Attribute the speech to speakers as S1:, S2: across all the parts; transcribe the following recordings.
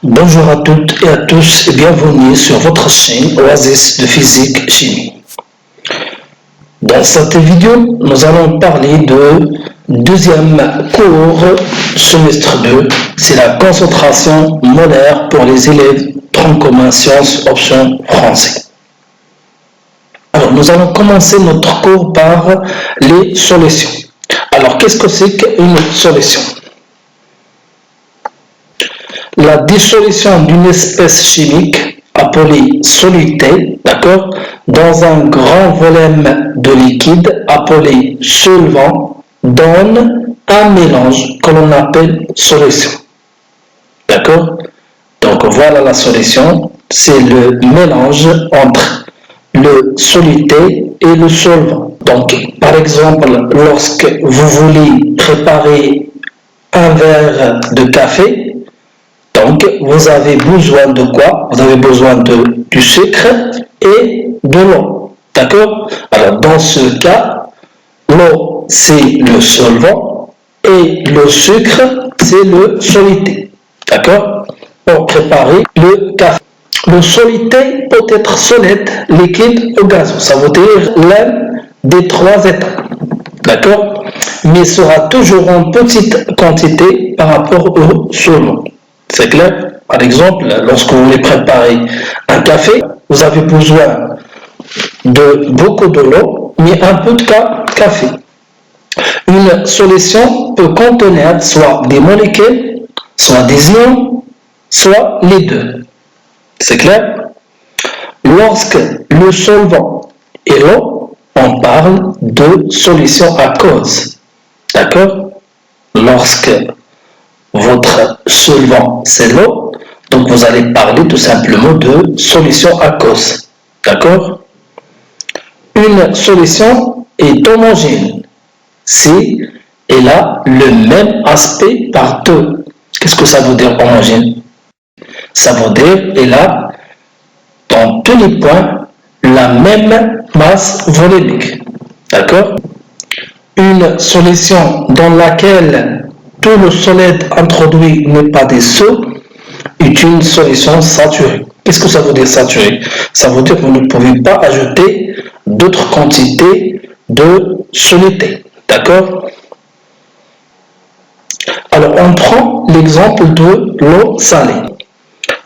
S1: Bonjour à toutes et à tous et bienvenue sur votre chaîne Oasis de physique chimie. Dans cette vidéo, nous allons parler de deuxième cours semestre 2, c'est la concentration molaire pour les élèves tronc commun sciences option français. Alors nous allons commencer notre cours par les solutions. Alors qu'est-ce que c'est qu'une solution? La dissolution d'une espèce chimique appelée soluté, d'accord, dans un grand volume de liquide appelé solvant donne un mélange que l'on appelle solution. D'accord? Donc voilà la solution, c'est le mélange entre le soluté et le solvant. Donc par exemple, lorsque vous voulez préparer un verre de café, donc, vous avez besoin de quoi? Vous avez besoin du sucre et de l'eau. D'accord? Alors, dans ce cas, l'eau, c'est le solvant et le sucre, c'est le soluté. D'accord? Pour préparer le café. Le soluté peut être solide, liquide ou gazeux. Ça veut dire l'un des trois états. D'accord? Mais sera toujours en petite quantité par rapport au solvant. C'est clair? Par exemple, lorsque vous voulez préparer un café, vous avez besoin de beaucoup de l'eau, mais un peu de café. Une solution peut contenir soit des molécules, soit des ions, soit les deux. C'est clair? Lorsque le solvant est l'eau, on parle de solution aqueuse. D'accord? Lorsque votre solvant c'est l'eau, donc vous allez parler tout simplement de solution aqueuse. D'accord? Une solution est homogène si elle a le même aspect partout. Qu'est-ce que ça veut dire homogène? Ça veut dire qu'elle a dans tous les points la même masse volumique. D'accord? Une solution dans laquelle tout le solide introduit n'est pas dissous est une solution saturée. Qu'est-ce que ça veut dire saturée? Ça veut dire que vous ne pouvez pas ajouter d'autres quantités de soluté. D'accord? Alors, on prend l'exemple de l'eau salée.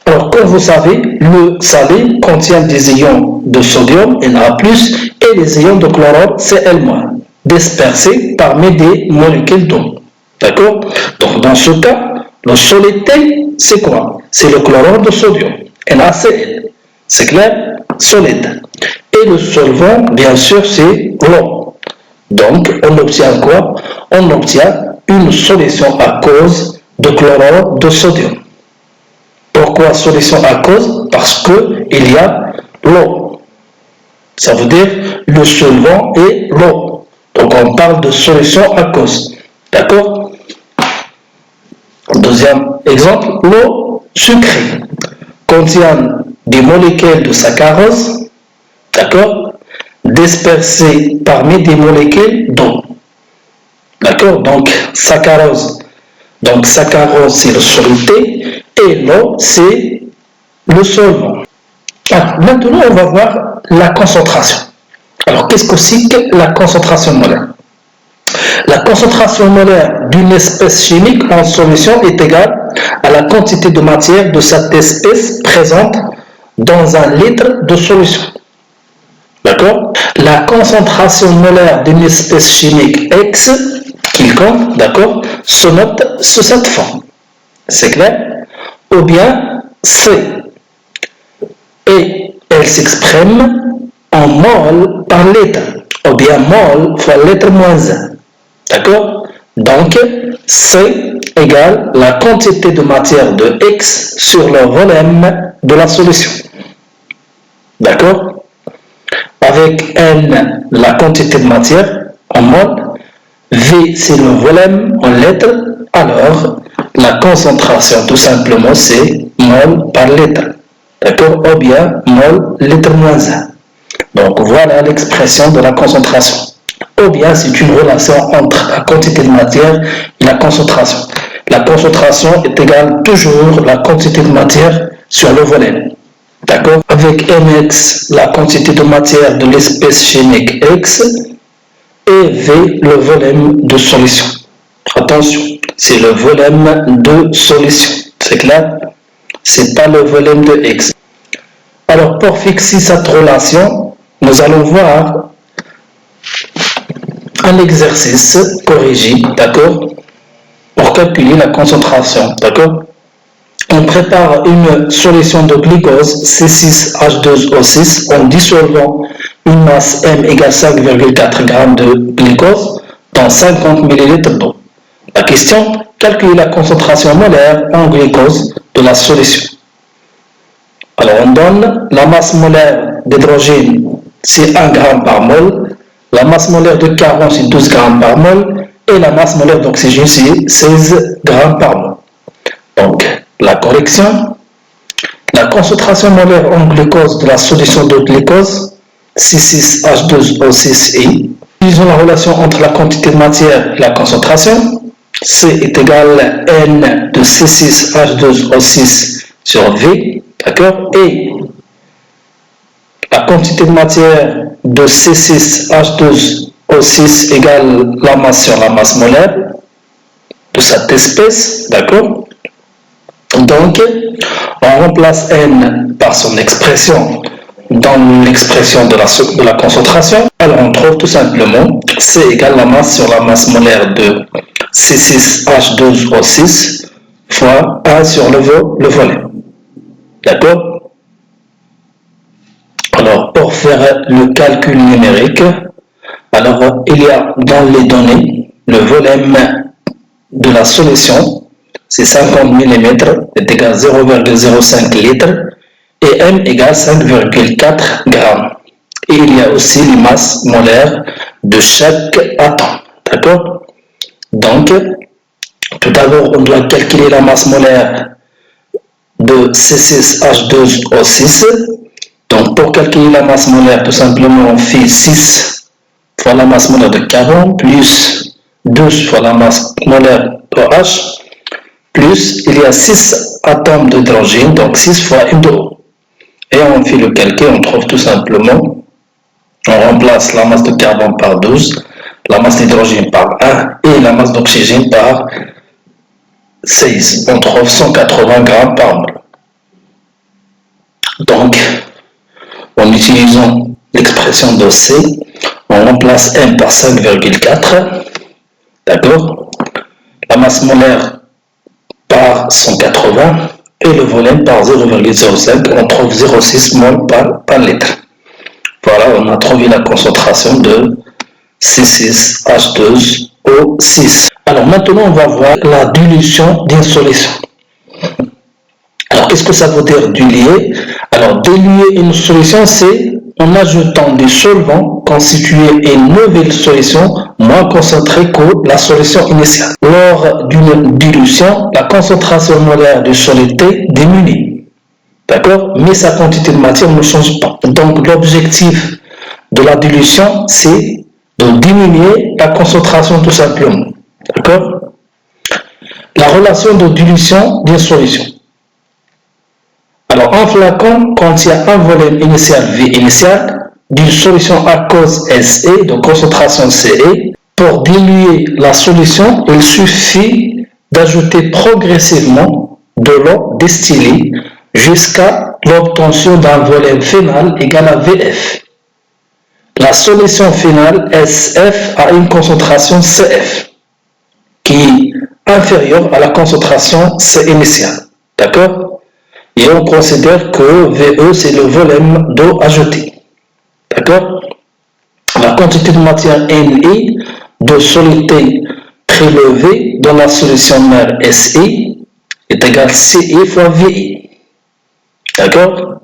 S1: Alors, comme vous savez, l'eau salée contient des ions de sodium, Na+, et les ions de chlorure, Cl-, dispersés parmi des molécules d'eau. D'accord? Donc, dans ce cas, le soluté, c'est quoi? C'est le chlorure de sodium, NaCl. C'est clair? Solide. Et le solvant, bien sûr, c'est l'eau. Donc, on obtient quoi? On obtient une solution aqueuse de chlorure de sodium. Pourquoi solution aqueuse? Parce qu'il y a l'eau. Ça veut dire le solvant et l'eau. Donc, on parle de solution aqueuse. D'accord? Deuxième exemple, l'eau sucrée contient des molécules de saccharose, d'accord, dispersées parmi des molécules d'eau. D'accord? Donc, saccharose. Donc, saccharose, c'est le soluté et l'eau, c'est le solvant. Alors, maintenant, on va voir la concentration. Alors, qu'est-ce que c'est que la concentration molaire? La concentration molaire d'une espèce chimique en solution est égale à la quantité de matière de cette espèce présente dans un litre de solution. D'accord? La concentration molaire d'une espèce chimique X, quelconque, d'accord, se note sous cette forme. C'est clair? Ou bien C. Et elle s'exprime en mol par litre, ou bien mol fois litre moins 1. D'accord? Donc, C égale la quantité de matière de X sur le volume de la solution. D'accord? Avec N, la quantité de matière en mol, V, c'est le volume en litres, alors la concentration, tout simplement, c'est mol par litre. D'accord? Ou bien mol litre moins 1. Donc, voilà l'expression de la concentration. Ou bien c'est une relation entre la quantité de matière et la concentration. la concentration est égale toujours la quantité de matière sur le volume. D'accord? Avec Mx, la quantité de matière de l'espèce chimique X, et V, le volume de solution. Attention, c'est le volume de solution. C'est clair? C'est pas le volume de X. Alors, pour fixer cette relation, nous allons voir un exercice corrigé, d'accord? Pour calculer la concentration, d'accord? On prépare une solution de glucose C6H12O6 en dissolvant une masse M égale 5,4 g de glucose dans 50 ml d'eau. La question, calculer la concentration molaire en glucose de la solution. Alors on donne la masse molaire d'hydrogène, c'est 1 g par mol, la masse molaire de carbone, c'est 12 g par mol, et la masse molaire d'oxygène, c'est 16 g par mol. Donc, la correction, la concentration molaire en glucose de la solution de glucose, C6H12O6 est, utilisons la relation entre la quantité de matière et la concentration, C est égal à N de C6H12O6 sur V, d'accord, et la quantité de matière de C6H12O6 égale la masse sur la masse molaire de cette espèce, d'accord. Donc, on remplace N par son expression dans l'expression de la concentration. Alors, on trouve tout simplement C égale la masse sur la masse molaire de C6H12O6 fois 1 sur le volume. D'accord? Alors, pour faire le calcul numérique, alors il y a dans les données le volume de la solution, c'est 50 mm, est égal à 0,05 litres, et M égale 5,4 g. Et il y a aussi les masses molaires de chaque atome. D'accord? Donc, tout d'abord, on doit calculer la masse molaire de C6H12O6. Donc, pour calculer la masse molaire, tout simplement, on fait 6 fois la masse molaire de carbone, plus 12 fois la masse molaire OH, plus il y a 6 atomes d'hydrogène, donc 6 fois une d'eau. Et on fait le calcul, on trouve tout simplement, on remplace la masse de carbone par 12, la masse d'hydrogène par 1 et la masse d'oxygène par 6. On trouve 180 g par mol. Donc, en utilisant l'expression de C, on remplace M par 5,4, d'accord, la masse molaire par 180 et le volume par 0,05, on trouve 0,6 mol par litre. Voilà, on a trouvé la concentration de C6H12O6. Alors maintenant, on va voir la dilution d'une solution. Alors, qu'est-ce que ça veut dire diluer? Alors, diluer une solution, c'est en ajoutant des solvants constituer une nouvelle solution moins concentrée que la solution initiale. Lors d'une dilution, la concentration molaire du solide diminue. D'accord? Mais sa quantité de matière ne change pas. Donc, l'objectif de la dilution, c'est de diminuer la concentration tout simplement. D'accord? La relation de dilution d'une solution. Alors, un flacon contient un volume initial V initial d'une solution aqueuse SE de concentration CE. Pour diluer la solution, il suffit d'ajouter progressivement de l'eau distillée jusqu'à l'obtention d'un volume final égal à VF. La solution finale SF a une concentration CF qui est inférieure à la concentration C initiale. D'accord? Et on considère que VE, c'est le volume d'eau ajouté. D'accord? La quantité de matière NI de soluté prélevée dans la solution mère SI est égale CI fois VI. D'accord?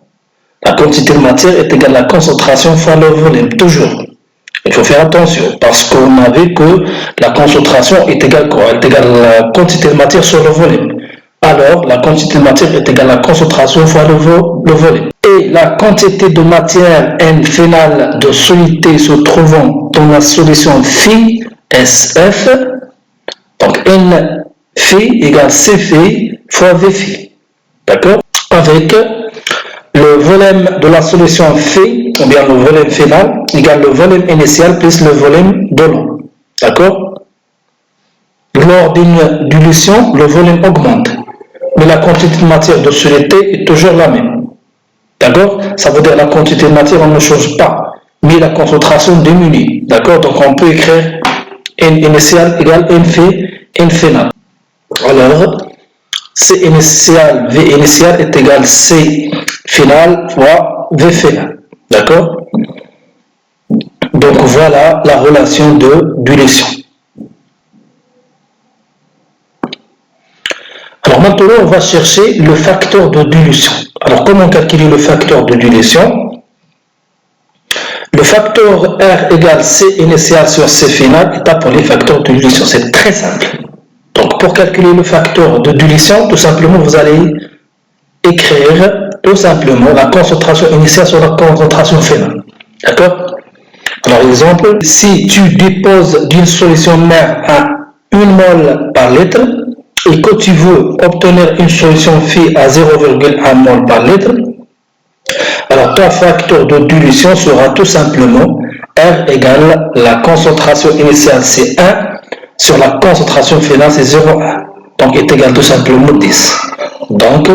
S1: La quantité de matière est égale à la concentration fois le volume, toujours. Il faut faire attention, parce qu'on a vu que la concentration est égale quoi? Elle est égale à la quantité de matière sur le volume. Alors, la quantité de matière est égale à la concentration fois le volume. Et la quantité de matière N finale de soluté se trouvant dans la solution phi SF, donc N phi égale C phi fois V phi. D'accord? Avec le volume de la solution phi, ou bien le volume final, égale le volume initial plus le volume de l'eau. D'accord? Lors d'une dilution, le volume augmente, mais la quantité de matière de soluté est toujours la même. D'accord? Ça veut dire la quantité de matière, on ne change pas, mais la concentration diminue. D'accord? Donc on peut écrire N initial égale N final. Alors, C initial, V initial est égal C final fois V final. D'accord? Donc voilà la relation de dilution. Alors maintenant, on va chercher le facteur de dilution. Alors comment calculer le facteur de dilution? Le facteur R égale C initial sur C final est appelé facteur de dilution. C'est très simple. Donc pour calculer le facteur de dilution, tout simplement, vous allez écrire tout simplement la concentration initiale sur la concentration finale. D'accord? Alors exemple, si tu déposes d'une solution mère à 1 mol par litre, et que tu veux obtenir une solution phi à 0,1 mol par litre, alors ton facteur de dilution sera tout simplement R égale la concentration initiale c'est 1 sur la concentration finale c'est 0,1. Donc est égal tout simplement 10. Donc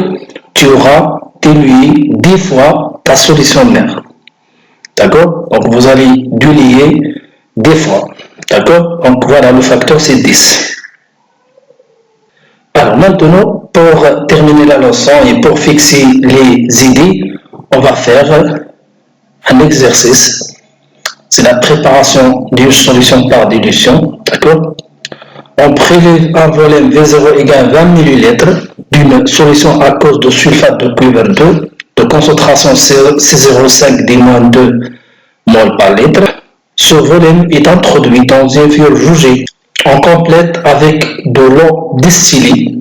S1: tu auras dilué 10 fois ta solution mère. D'accord? Donc vous allez diluer 10 fois. D'accord? Donc voilà, le facteur c'est 10. Alors maintenant, pour terminer la leçon et pour fixer les idées, on va faire un exercice. C'est la préparation d'une solution par dilution. D'accord? On prélève un volume V0 égale 20 ml d'une solution à cause de sulfate de cuivre 2 de concentration C0,5-2 mol par litre. Ce volume est introduit dans un fioul rouge. On complète avec de l'eau distillée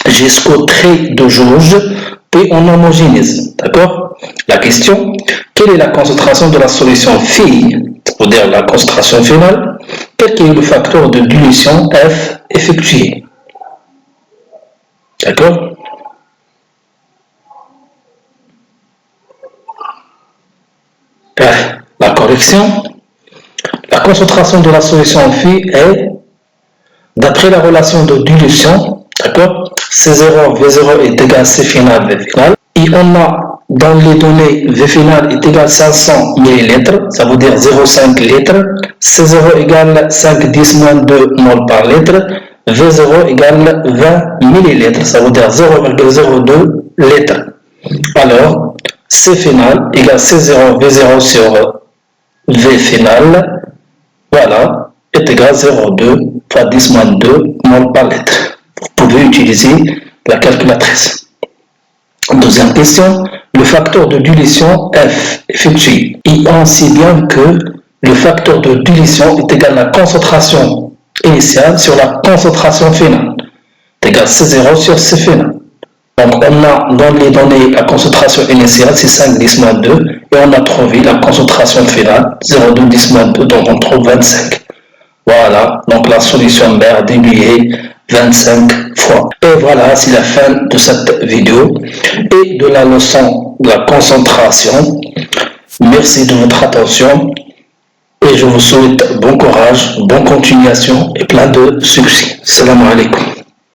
S1: jusqu'au trait de jauge, puis on homogénise. D'accord? La question, quelle est la concentration de la solution phi, c'est-à-dire la concentration finale, quel est le facteur de dilution F effectué? D'accord? La correction, la concentration de la solution phi est, d'après la relation de dilution, d'accord, C0, V0 est égal C final, V final, et on a dans les données V final est égal 500 ml, ça veut dire 0,5 litres, C0 égale 5,10-2 mol par litre, V0 égale 20 ml, ça veut dire 0,02 litres. Alors, C final égale C0, V0 sur V final, voilà, est égal à 0,2 fois 10-2 mol par litre. Vous pouvez utiliser la calculatrice. Deuxième question, le facteur de dilution F effectué. Et on sait bien que le facteur de dilution est égal à la concentration initiale sur la concentration finale. C'est égal à C0 sur C final. Donc on a dans les données la concentration initiale, c'est 5,10-2 et on a trouvé la concentration finale, 0,2-2, donc on trouve 25. Voilà, donc la solution mère diluée 25 fois. Et voilà, c'est la fin de cette vidéo et de la leçon de la concentration. Merci de votre attention et je vous souhaite bon courage, bonne continuation et plein de succès. Salam alaikum.